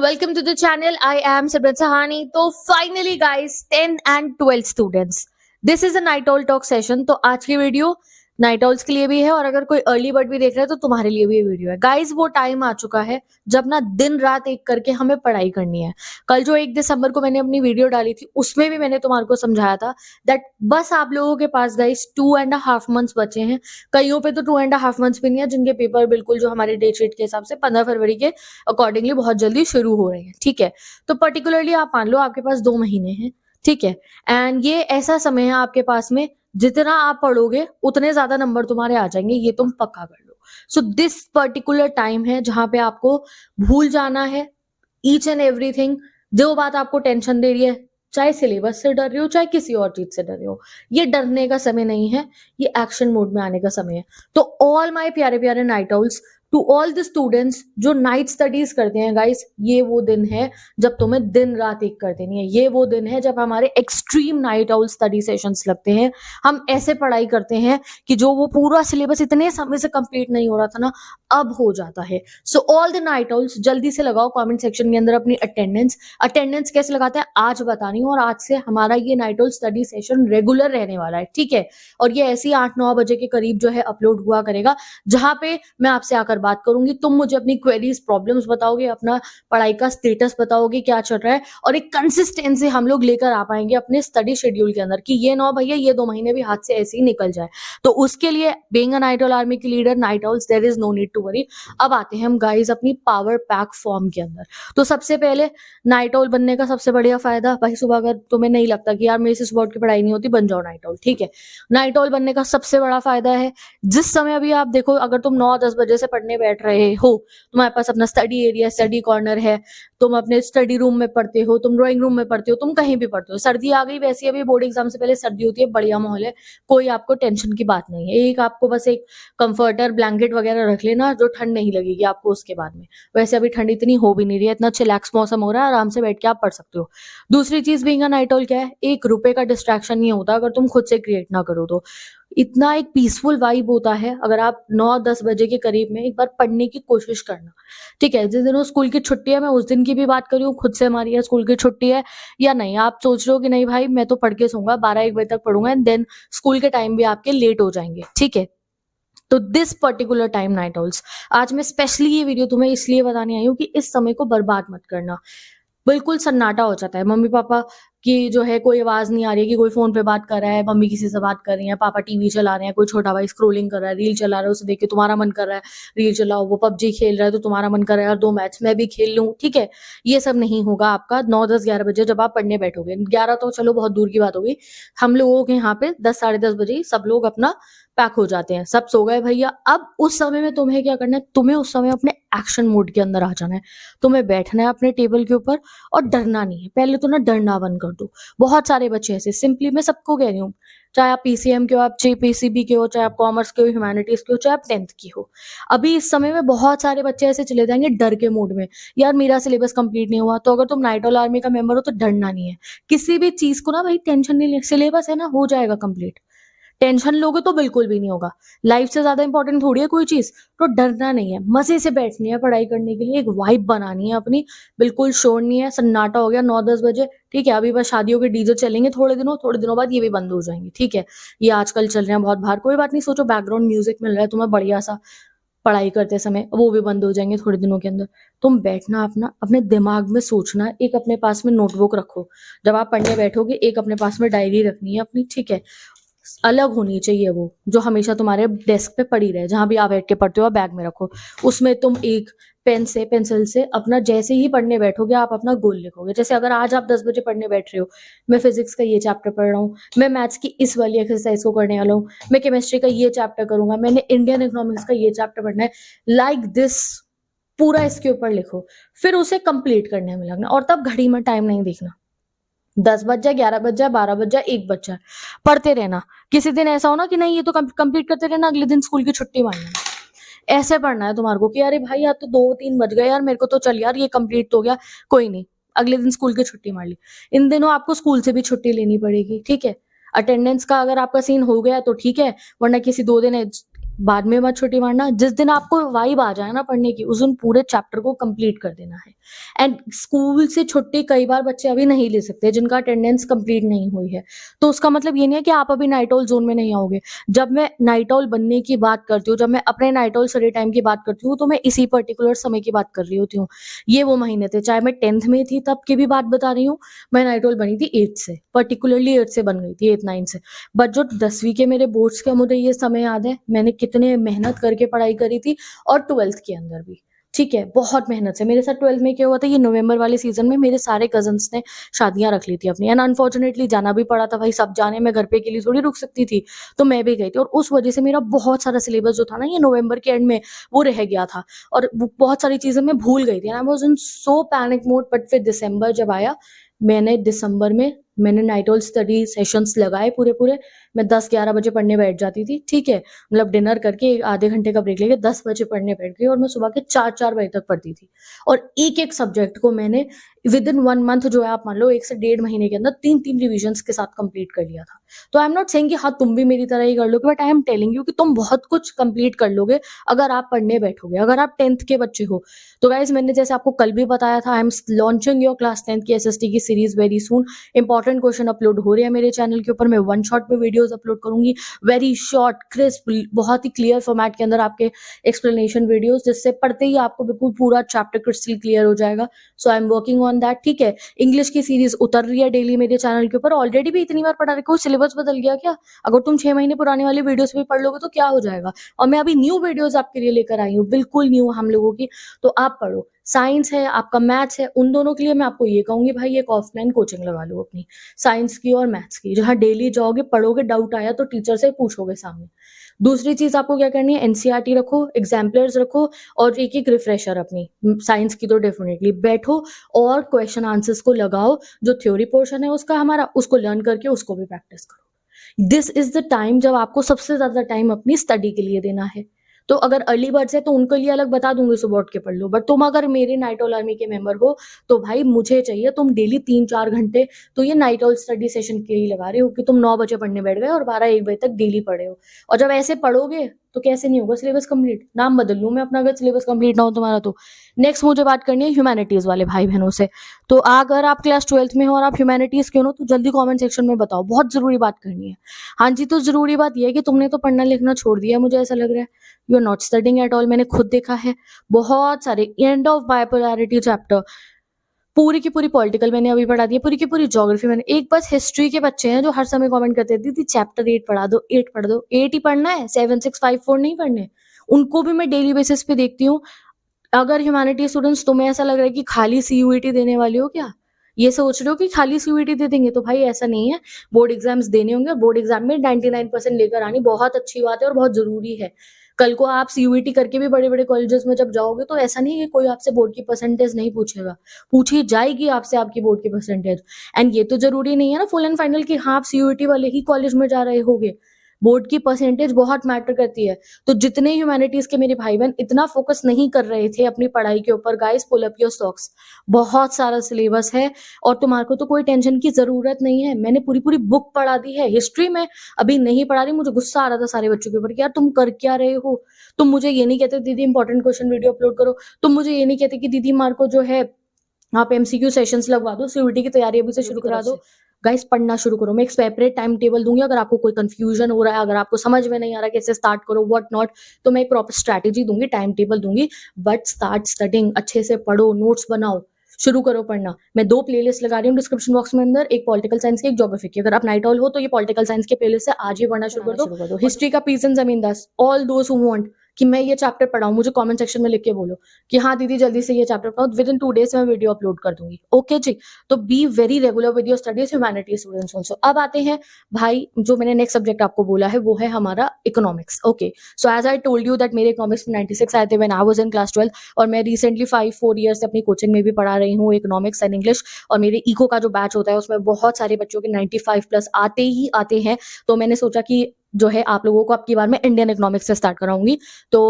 welcome to the channel. I am Simran Sahani. तो finally guys 10 and 12 students, this is a night owl talk session. तो आज की video night ऑल्स के लिए भी है और अगर कोई अर्ली बर्ड भी देख रहा है तो तुम्हारे लिए भी ये वीडियो है। गाइस वो टाइम आ चुका है जब ना दिन रात एक करके हमें पढ़ाई करनी है। कल जो 1 दिसंबर को मैंने अपनी वीडियो डाली थी उसमें भी मैंने तुम्हारे को समझाया था दैट बस आप लोगों के पास गाइस 2.5 मंथ्स बचे हैं। कईयों पे तो 2.5 मंथ्स भी नहीं है, जिनके पेपर बिल्कुल जो हमारे डेट शीट के हिसाब से 15 फरवरी के अकॉर्डिंगली बहुत जल्दी शुरू हो रहे हैं। ठीक है, तो पर्टिकुलरली आप मान लो आपके पास 2 महीने हैं। ठीक है, एंड ये ऐसा समय है आपके पास में जितना आप पढ़ोगे उतने ज्यादा नंबर तुम्हारे आ जाएंगे, ये तुम पक्का कर लो। सो दिस पर्टिकुलर टाइम है जहां पे आपको भूल जाना है ईच एंड एवरीथिंग। जो बात आपको टेंशन दे रही है, चाहे सिलेबस से डर रहे हो चाहे किसी और चीज से डर रहे हो, ये डरने का समय नहीं है, ये एक्शन मोड में आने का समय है। तो ऑल माय प्यारे प्यारे night owls, to all the students जो नाइट स्टडीज करते हैं गाइस, ये वो दिन है जब तुम्हें दिन रात एक कर देनी है। ये वो दिन है जब हमारे extreme night owl study sessions लगते हैं। हम ऐसे पढ़ाई करते हैं कि जो वो पूरा सिलेबस इतने समय से कंप्लीट नहीं हो रहा था ना, अब हो जाता है। So all the night owls जल्दी से लगाओ कमेंट सेक्शन के अंदर अपनी अटेंडेंस कैसे लगाते हैं आज बता रही हूँ। और आज से हमारा ये night owl study session regular रहने वाला है। ठीक है, और ये ऐसे ही 8-9 बजे के करीब जो है अपलोड हुआ करेगा, जहां पे मैं आपसे आकर बात करूंगी। तुम मुझे अपनी क्वेरीज प्रॉब्लम्स बताओगे, अपना पढ़ाई का स्टेटस बताओगे क्या चल रहा है, और एक कंसिस्टेंसी हम लोग लेकर आ पाएंगे अपने स्टडी शेड्यूल के अंदर कि ये 9 भैया ये 2 महीने भी हाथ से ऐसे ही निकल जाए। तो उसके लिए being a night owl army की leader, night owls, there is no need to worry. अब आते हैं हम गाइस अपनी पावर पैक फॉर्म के अंदर। तो सबसे पहले नाइट ऑल बनने का सबसे बढ़िया फायदा भाई, सुबह अगर तुम्हें नहीं लगता कि यार मेरे से सुबह उठ के पढ़ाई नहीं होती, बन जाओ नाइट ऑल। ठीक है, नाइट ऑल बनने का सबसे बड़ा फायदा है जिस समय अभी आप देखो, अगर तुम 9-10 बजे से पढ़ने बैठ रहे हो, तुम्हारे पास अपना स्टडी एरिया, स्टडी कॉर्नर है, तुम अपने स्टडी रूम में पढ़ते हो, तुम ड्राइंग रूम में पढ़ते हो, तुम कहीं भी पढ़ते हो। सर्दी आ गई, वैसे अभी बोर्ड एग्जाम से पहले सर्दी होती है, बढ़िया माहौल है, कोई आपको टेंशन की बात नहीं है। एक आपको बस एक कंफर्टर ब्लैंकेट वगैरह रख लेना जो ठंड नहीं लगेगी आपको उसके बाद में। वैसे अभी ठंड इतनी हो भी नहीं रही है, इतना चिलैक्स मौसम हो रहा है, आराम से बैठ के आप पढ़ सकते हो। दूसरी चीज बीइंग अ नाइट ऑल क्या है, 1 रुपए का डिस्ट्रैक्शन नहीं होता अगर तुम खुद से क्रिएट ना करो तो। इतना एक पीसफुल वाइब होता है अगर आप 9-10 बजे के करीब में एक बार पढ़ने की कोशिश करना। ठीक है, जिस दिन स्कूल की छुट्टी है, मैं उस दिन की भी बात कर रही हूँ, खुद से हमारी स्कूल की छुट्टी है या नहीं, आप सोच रहे हो कि नहीं भाई मैं तो पढ़ के सोऊंगा, 12-1 बजे तक पढ़ूंगा, एंड देन स्कूल के टाइम भी आपके लेट हो जाएंगे। ठीक है, तो दिस पर्टिकुलर टाइम नाइट ऑल्स, आज मैं स्पेशली ये वीडियो तुम्हें इसलिए बताने आई हूँ कि इस समय को बर्बाद मत करना। बिल्कुल सन्नाटा हो जाता है, मम्मी पापा की जो है कोई आवाज नहीं आ रही है कि कोई फोन पे बात कर रहा है, मम्मी किसी से बात कर रही है, पापा टीवी चला रहे हैं, कोई छोटा भाई स्क्रोलिंग कर रहा है, रील चला रहा है, उसे देख के तुम्हारा मन कर रहा है रील चलाओ, वो पबजी खेल रहा है तो तुम्हारा मन कर रहा है यार 2 मैच मैं भी खेल लूं। ठीक है, ये सब नहीं होगा आपका 9-10-11 बजे जब आप पढ़ने बैठोगे। 11 तो चलो बहुत दूर की बात होगी, हम लोगों के यहाँ पे 10-10:30 बजे ही सब लोग अपना पैक हो जाते हैं, सब सो गए भैया। अब उस समय में तुम्हें क्या करना है, तुम्हें उस समय अपने एक्शन मोड के अंदर आ जाना है। तुम्हें बैठना है अपने टेबल के ऊपर और डरना नहीं है। पहले तो ना डरना बंद कर दो। बहुत सारे बच्चे ऐसे, सिंपली मैं सबको कह रही हूँ, चाहे आप पीसीएम के हो, आप पीसीबी के हो, चाहे आप कॉमर्स के हो, ह्यूमैनिटीज के हो, चाहे आप 10th की हो, अभी इस समय में बहुत सारे बच्चे ऐसे चले जाएंगे डर के मोड में, यार मेरा सिलेबस कंप्लीट नहीं हुआ। तो अगर तुम नाइट ऑल आर्मी का मेंबर हो तो डरना नहीं है किसी भी चीज को ना भाई, टेंशन नहीं ले, सिलेबस है ना, हो जाएगा कंप्लीट। टेंशन लोगे तो बिल्कुल भी नहीं होगा। लाइफ से ज्यादा इंपॉर्टेंट थोड़ी है कोई चीज, तो डरना नहीं है, मजे से बैठनी है पढ़ाई करने के लिए, एक वाइब बनानी है अपनी, बिल्कुल शोर नहीं है। सन्नाटा हो गया 9-10 बजे। ठीक है, अभी बस शादियों के डीजे चलेंगे थोड़े दिनों बाद ये भी बंद हो जाएंगे। ठीक है, ये आजकल चल रहे हैं बहुत बाहर, कोई बात नहीं, सोचो बैकग्राउंड म्यूजिक मिल रहा है तुम्हें बढ़िया सा पढ़ाई करते समय, वो भी बंद हो जाएंगे थोड़े दिनों के अंदर। तुम बैठना, अपना अपने दिमाग में सोचना, एक अपने पास में नोटबुक रखो, जब आप पढ़ने बैठोगे एक अपने पास में डायरी रखनी है अपनी। ठीक है, अलग होनी चाहिए वो जो हमेशा तुम्हारे डेस्क पे पड़ी रहे, जहां भी आप बैठ के पढ़ते हो बैग में रखो। उसमें तुम एक पेन से, पेंसिल से अपना जैसे ही पढ़ने बैठोगे आप अपना गोल लिखोगे। जैसे अगर आज आप 10 बजे पढ़ने बैठ रहे हो, मैं फिजिक्स का ये चैप्टर पढ़ रहा हूँ, मैं मैथ्स की इस वाली एक्सरसाइज को करने वाला हूँ, मैं केमिस्ट्री का ये चैप्टर करूंगा, मैंने इंडियन इकोनॉमिक्स का ये चैप्टर पढ़ना है, लाइक दिस पूरा इसके ऊपर लिखो। फिर उसे कंप्लीट करने में लगना, और तब घड़ी में टाइम नहीं देखना। 10 बज जाए, 11 बज जाए, 12 बज जाए, 1 बज जाए, पढ़ते रहना। किसी दिन ऐसा हो ना कि नहीं ये तो कंप्लीट करते रहना, अगले दिन स्कूल की छुट्टी मारना, ऐसे पढ़ना है तुम्हारे को कि अरे भाई यार तो 2-3 बज गए यार, मेरे को तो चल यार ये कंप्लीट तो हो गया, कोई नहीं, अगले दिन स्कूल की छुट्टी मार ली। इन दिनों आपको स्कूल से भी छुट्टी लेनी पड़ेगी। ठीक है, अटेंडेंस का अगर आपका सीन हो गया तो ठीक है, वरना किसी 2 दिन बाद में मत छुट्टी मारना। जिस दिन आपको वाइब आ जाए ना पढ़ने की, उस दिन पूरे चैप्टर को कंप्लीट कर देना है। एंड स्कूल से छुट्टी कई बार बच्चे अभी नहीं ले सकते जिनका अटेंडेंस कंप्लीट नहीं हुई है, तो उसका मतलब ये नहीं है कि आप अभी नाइट ऑल जोन में नहीं आओगे। जब मैं नाइट ऑल बनने की बात करती हूँ, जब मैं अपने नाइट ऑल स्टडी टाइम की बात करती हूँ, तो मैं इसी पर्टिकुलर समय की बात कर रही होती हूँ। ये वो महीने थे, चाहे मैं 10th में थी तब की भी बात बता रही हूँ, मैं नाइट ऑल बनी थी 8 से, पर्टिकुलरली 8 से बन गई थी, 8-9 से। बट जो 10वीं के मेरे बोर्ड्स का मुझे ये समय याद है, मैंने कितने मेहनत करके पढ़ाई करी थी, और 12th के अंदर भी, ठीक है, बहुत मेहनत से। मेरे साथ 12th में क्या हुआ था, ये नवंबर वाले सीजन में मेरे सारे कजन्स ने शादियां रख ली थी अपनी, एंड अनफॉर्चुनेटली जाना भी पड़ा था भाई, सब जाने, मैं घर पे के लिए थोड़ी रुक सकती थी, तो मैं भी गई थी। और उस वजह से मेरा बहुत सारा सिलेबस जो था ना, ये नवंबर के एंड में वो रह गया था, और बहुत सारी चीजें मैं भूल गई थी, and I was in so panic mode. But फिर दिसंबर जब आया, मैंने दिसंबर में मैंने नाइट ऑल स्टडी सेशंस लगाए पूरे। मैं 10-11 बजे पढ़ने बैठ जाती थी, ठीक है, मतलब डिनर करके आधे घंटे का ब्रेक लेके 10 बजे पढ़ने बैठ गई, और मैं सुबह के 4-4 बजे तक पढ़ती थी। और एक सब्जेक्ट को मैंने विद इन 1 मंथ, जो है आप मान लो 1 से 1.5 महीने के अंदर 3-3 रिविजन्स के साथ कंप्लीट कर लिया था। तो आई एम नॉट सेइंग कि हाँ तुम भी मेरी तरह ही कर लोगे, but I am telling you कि तुम बहुत कुछ कंप्लीट कर लोगे अगर आप पढ़ने बैठोगे, अगर आप 10th के बच्चे हो। तो गाइज, मैंने जैसे आपको कल भी बताया था, I am launching your class 10th की एसएसटी की series very soon. Important question upload हो रहे हैं मेरे चैनल के ऊपर, मैं 1 शॉट में वीडियोस अपलोड करूंगी, वेरी शॉर्ट, क्रिस्प, बहुत ही क्लियर फॉर्मेट के अंदर आपके एक्सप्लेनेशन वीडियोस, जिससे पढ़ते ही आपको बिल्कुल पूरा चैप्टर क्रिस्टल क्लियर हो जाएगा। So I am working on that, ठीक है। इंग्लिश की सीरीज उतर रही है डेली मेरे चैनल के ऊपर, ऑलरेडी भी इतनी बार पढ़ा रखा हूँ, सिलेबस बदल गया क्या? अगर तुम 6 महीने पुराने वाली वीडियोस भी पढ़ लोगे तो क्या हो जाएगा? और मैं अभी न्यू वीडियोस आपके लिए लेकर आई हूँ, बिल्कुल न्यू हम लोगों की, तो आप पढ़ो। साइंस है, आपका मैथ्स है, उन दोनों के लिए मैं आपको ये कहूंगी भाई, एक ऑफलाइन कोचिंग लगा लो अपनी, साइंस की और मैथ्स की, जहाँ डेली जाओगे, पढ़ोगे, डाउट आया तो टीचर से पूछोगे सामने। दूसरी चीज आपको क्या करनी है, एनसीईआरटी रखो, एग्जाम्पलर्स रखो, और एक रिफ्रेशर अपनी साइंस की तो डेफिनेटली बैठो, और क्वेश्चन आंसर्स को लगाओ, जो थ्योरी पोर्शन है उसका हमारा, उसको लर्न करके उसको भी प्रैक्टिस करो। दिस इज द टाइम जब आपको सबसे ज्यादा टाइम अपनी स्टडी के लिए देना है। तो अगर अर्ली बर्ड्स है तो उनके लिए अलग बता दूंगी, सुबह उठ के पढ़ लो, बट तुम अगर मेरे नाइट ऑल आर्मी के मेंबर हो, तो भाई मुझे चाहिए तुम डेली 3-4 घंटे तो ये नाइट ऑल स्टडी सेशन के लिए लगा रहे हो कि तुम 9 बजे पढ़ने बैठ गए और 12-1 बजे तक डेली पढ़े हो। और जब ऐसे पढ़ोगे तो कैसे नहीं होगा सिलेबस कंप्लीट? नाम बदल लूं मैं अपना अगर सिलेबस कंप्लीट ना हो तुम्हारा तो। नेक्स्ट मुझे बात करनी है ह्यूमैनिटीज वाले भाई बहनों से। तो अगर आप क्लास 12th में हो और आप ह्यूमैनिटीज के हो तो जल्दी कमेंट सेक्शन में बताओ, बहुत जरूरी बात करनी है। हाँ जी, तो जरूरी बात यह है कि तुमने तो पढ़ना लिखना छोड़ दिया, मुझे ऐसा लग रहा है। You are not studying at all, मैंने खुद देखा है। बहुत सारे एंड ऑफ बाइपोलैरिटी चैप्टर, पूरी की पूरी पॉलिटिकल मैंने अभी पढ़ा दी है, पूरी की पूरी ज्योग्राफी मैंने। एक बस हिस्ट्री के बच्चे हैं जो हर समय कमेंट करते थे दीदी चैप्टर 8 पढ़ा दो, 8 पढ़ दो। 8 ही पढ़ना है, 7, 6, 5, 4 नहीं पढ़ने। उनको भी मैं डेली बेसिस पे देखती हूँ। अगर ह्यूमैनिटी स्टूडेंट्स तुम्हें ऐसा लग रहा है कि खाली सीयूईटी देने वाले हो क्या, ये सोच रहे हो कि खाली सीयूईटी दे देंगे, तो भाई ऐसा नहीं है। बोर्ड एग्जाम्स देने होंगे, और बोर्ड एग्जाम में 99% लेकर आनी बहुत अच्छी बात है और बहुत जरूरी है। कल को आप सीयूईटी करके भी बड़े बड़े कॉलेजेस में जब जाओगे तो ऐसा नहीं है कि कोई आपसे बोर्ड की परसेंटेज नहीं पूछेगा, पूछी जाएगी आपसे आपकी बोर्ड की परसेंटेज। एंड ये तो जरूरी नहीं है ना फुल एंड फाइनल कि हाँ आप सीयूईटी वाले ही कॉलेज में जा रहे होगे, बोर्ड की परसेंटेज बहुत मैटर करती है। तो जितने ह्यूमैनिटीज के मेरे भाई बहन इतना फोकस नहीं कर रहे थे अपनी पढ़ाई के ऊपर, guys pull up your socks, बहुत सारा सिलेबस है और तुम्हारे को तो कोई टेंशन की जरूरत नहीं है। मैंने पूरी पूरी बुक पढ़ा दी है। हिस्ट्री में अभी नहीं पढ़ा रही, मुझे गुस्सा आ रहा था सारे बच्चों के ऊपर कि यार तुम कर क्या रहे हो। तुम मुझे ये नहीं कहते दीदी इंपॉर्टेंट क्वेश्चन वीडियो अपलोड करो, तुम मुझे ये नहीं कहते कि दीदी मार को जो है आप एमसीक्यू सेशंस लगवा दो, सीयूईटी की तैयारी अभी से शुरू करा दो। गाइस पढ़ना शुरू करो, मैं एक सेपरेट टाइम टेबल दूंगी। अगर आपको कोई कंफ्यूजन हो रहा है, अगर आपको समझ में नहीं आ रहा कैसे स्टार्ट करो व्हाट नॉट, तो मैं एक प्रॉपर स्ट्रैटेजी दूंगी, टाइम टेबल दूंगी। बट स्टार्ट स्टडिंग, अच्छे से पढ़ो, नोट्स बनाओ, शुरू करो पढ़ना। मैं 2 प्लेलिस्ट लगा रही हूँ डिस्क्रिप्शन बॉक्स में अंदर, एक पॉलिटिकल साइंस की, एक ज्योग्राफी की। अगर आप नाइट ऑल हो तो ये पॉलिटिकल साइंस के प्लेलिस्ट से आज ही पढ़ना शुरू कर दो। हिस्ट्री का peace and zamindars, all those who want कि मैं ये चैप्टर पढ़ाऊं, मुझे कमेंट सेक्शन में लिख के बोलो कि हाँ दीदी जल्दी से ये चैप्टर पढ़ाओ, विद इन 2 डेज मैं वीडियो अपलोड कर दूंगी। ओके जी, तो be very regular with your studies, humanity students also. अब आते हैं भाई, जो मैंने नेक्स्ट सब्जेक्ट आपको बोला है वो है हमारा economics. Okay, so as I told you that मेरे इकोनॉमिक्स में 96 आए थे when I was in class 12, और मैं रिसेंटली 5-4 ईयर्स से अपनी कोचिंग में भी पढ़ा रही हूँ इकोनॉमिक्स एंड इंग्लिश। और मेरे इको का जो बैच होता है उसमें बहुत सारे बच्चों के 95 प्लस आते ही आते हैं। तो मैंने सोचा कि जो है आप लोगों को अब की बार मैं इंडियन इकोनॉमिक्स से स्टार्ट कराऊंगी। तो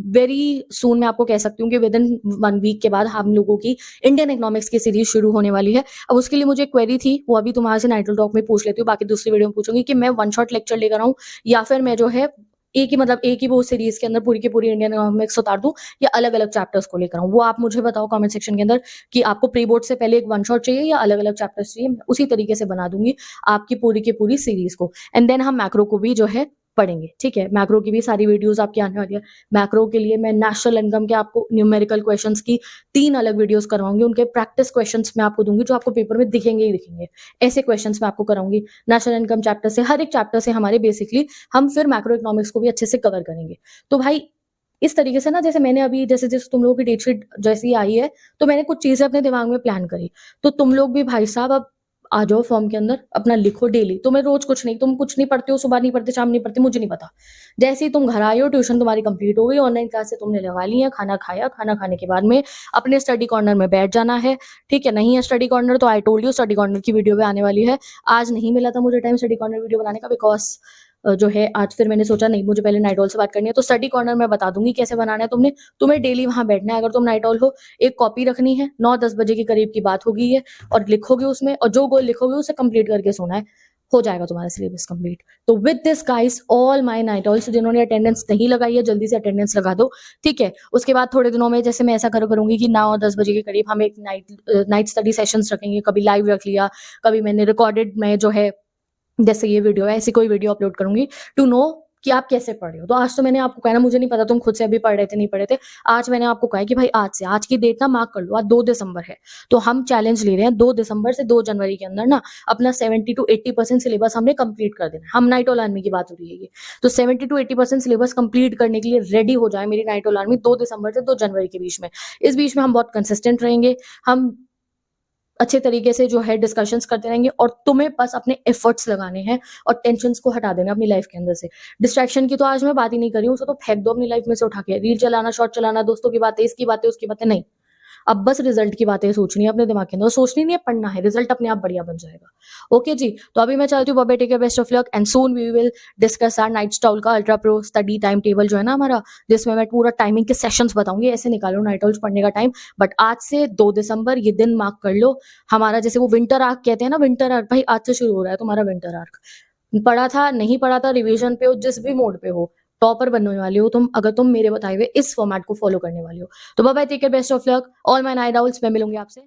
वेरी सून मैं आपको कह सकती हूँ कि विद इन 1 वीक के बाद हम लोगों की इंडियन इकोनॉमिक्स की सीरीज शुरू होने वाली है। अब उसके लिए मुझे एक क्वेरी थी, वो अभी तुम्हारे से नाइटल टॉक में पूछ लेती हूँ, बाकी दूसरी वीडियो में पूछूंगी कि मैं 1 शॉट लेक्चर लेकर आऊँ या फिर मैं जो है एक ही मतलब एक ही वो सीरीज के अंदर पूरी की पूरी इंडियन इकोनॉमिक्स उतार दूं या अलग अलग चैप्टर्स को लेकर आऊं, वो आप मुझे बताओ कमेंट सेक्शन के अंदर कि आपको प्री बोर्ड से पहले एक वन शॉट चाहिए या अलग अलग चैप्टर्स चाहिए। मैं उसी तरीके से बना दूंगी आपकी पूरी की पूरी सीरीज को। एंड देन हम मैक्रो को भी जो है पढ़ेंगे, ठीक है। मैक्रो की भी सारी वीडियोस आपकी आने वाली है। मैक्रो के लिए मैं नेशनल इनकम के आपको न्यूमेरिकल क्वेश्चंस की 3 अलग वीडियोस करवाऊंगी। उनके प्रैक्टिस क्वेश्चंस मैं आपको दूंगी जो आपको पेपर में दिखेंगे ही दिखेंगे। ऐसे क्वेश्चंस मैं आपको कराऊंगी नेशनल इनकम चैप्टर से, हर एक चैप्टर से हमारे बेसिकली हम फिर मैक्रो इकोनॉमिक्स को भी अच्छे से कवर करेंगे। तो भाई इस तरीके से ना, जैसे मैंने अभी जैसे जैसे तुम लोगों की डेट शीट जैसी आई है, तो मैंने कुछ चीजें अपने दिमाग में प्लान करी। तो तुम लोग भी भाई साहब अब आ जाओ फॉर्म के अंदर, अपना लिखो डेली। तुम्हें रोज कुछ नहीं, तुम कुछ नहीं पढ़ते हो, सुबह नहीं पढ़ते, शाम नहीं पढ़ते, मुझे नहीं पता। जैसे ही तुम घर आए हो, ट्यूशन तुम्हारी कंप्लीट हो गई, ऑनलाइन क्लासेस तुमने लगा ली है, खाना खाया, खाना खाने के बाद में अपने स्टडी कॉर्नर में बैठ जाना है, ठीक है। नहीं है स्टडी कॉर्नर तो आई टोल्ड यू स्टडी कॉर्नर की वीडियो भी आने वाली है। आज नहीं मिला था मुझे टाइम स्टडी कॉर्नर वीडियो बनाने का, बिकॉज जो है आज फिर मैंने सोचा नहीं, मुझे पहले नाइट ऑल से बात करनी है। तो स्टडी कॉर्नर में बता दूंगी कैसे बनाना है। तुम्हें डेली वहां बैठना है। अगर तुम नाइट ऑल हो, एक कॉपी रखनी है, 9-10 बजे के करीब की बात होगी ये, और लिखोगे उसमें, और जो गोल लिखोगे उसे कंप्लीट करके सोना है। हो जाएगा तुम्हारा सिलेबस कंप्लीट। तो with this guys, all my night owls जिन्होंने अटेंडेंस नहीं लगाई है, जल्दी से अटेंडेंस लगा दो, ठीक है। उसके बाद थोड़े दिनों में जैसे मैं ऐसा करूंगी कि 9-10 बजे के करीब हम एक नाइट स्टडी सेशंस रखेंगे। कभी लाइव रख लिया, कभी मैंने रिकॉर्डेड में जो है जैसे ये वीडियो है, ऐसी कोई वीडियो अपलोड करूंगी टू नो कि आप कैसे पढ़ रहे हो। तो आज तो मैंने आपको कहा ना, मुझे नहीं पता तुम खुद से अभी पढ़ रहे थे नहीं पढ़े थे। आज मैंने आपको कहा कि भाई आज की डेट ना मार्क कर लो, आज 2 दिसंबर है। तो हम चैलेंज ले रहे हैं 2 दिसंबर से 2 जनवरी के अंदर ना अपना 70 to 80% सिलेबस हमने कंप्लीट कर देना है। हम नाइट ऑल आर्मी की बात हो रही है ये। तो 70 to 80% सिलेबस कंप्लीट करने के लिए रेडी हो जाए मेरी नाइट ऑल आर्मी 2 दिसंबर से 2 जनवरी के बीच में। इस बीच में हम बहुत कंसिस्टेंट रहेंगे, हम अच्छे तरीके से जो है डिस्कशंस करते रहेंगे, और तुम्हें बस अपने एफर्ट्स लगाने हैं और टेंशन्स को हटा देना अपनी लाइफ के अंदर से। डिस्ट्रैक्शन की तो आज मैं बात ही नहीं कर रही हूँ, उसे तो फेंक दो अपनी लाइफ में से उठा के। रील चलाना, शॉर्ट चलाना, दोस्तों की बातें, इसकी बातें, उसकी बातें, नहीं। अब बस रिजल्ट की बातें सोचनी है अपने दिमाग के अंदर, सोचनी नहीं है, पढ़ना है, रिजल्ट अपने आप बढ़िया बन जाएगा। ओके जी, तो अभी मैं चलती हूँ, bye bye, take care, best of luck, and soon we will discuss our night stall का ultra pro study time table जो है ना हमारा, जिसमें मैं पूरा टाइमिंग के सेशंस बताऊंगी, ऐसे निकालो नाइट ऑल्स पढ़ने का टाइम। बट आज से 2 दिसंबर ये दिन मार्क कर लो हमारा, जैसे वो विंटर आर्क कहते हैं ना, विंटर आर्क भाई आज से शुरू हो रहा है तुम्हारा विंटर आर्क। पढ़ा था नहीं पढ़ा था, रिवीजन पे हो, जिस भी मोड पे हो, टॉपर बनने वाले हो तुम, अगर तुम मेरे बताए हुए इस फॉर्मेट को फॉलो करने वाले हो। तो bye bye, take care, best of luck, all my night owls. मैं मिलूंगी आपसे।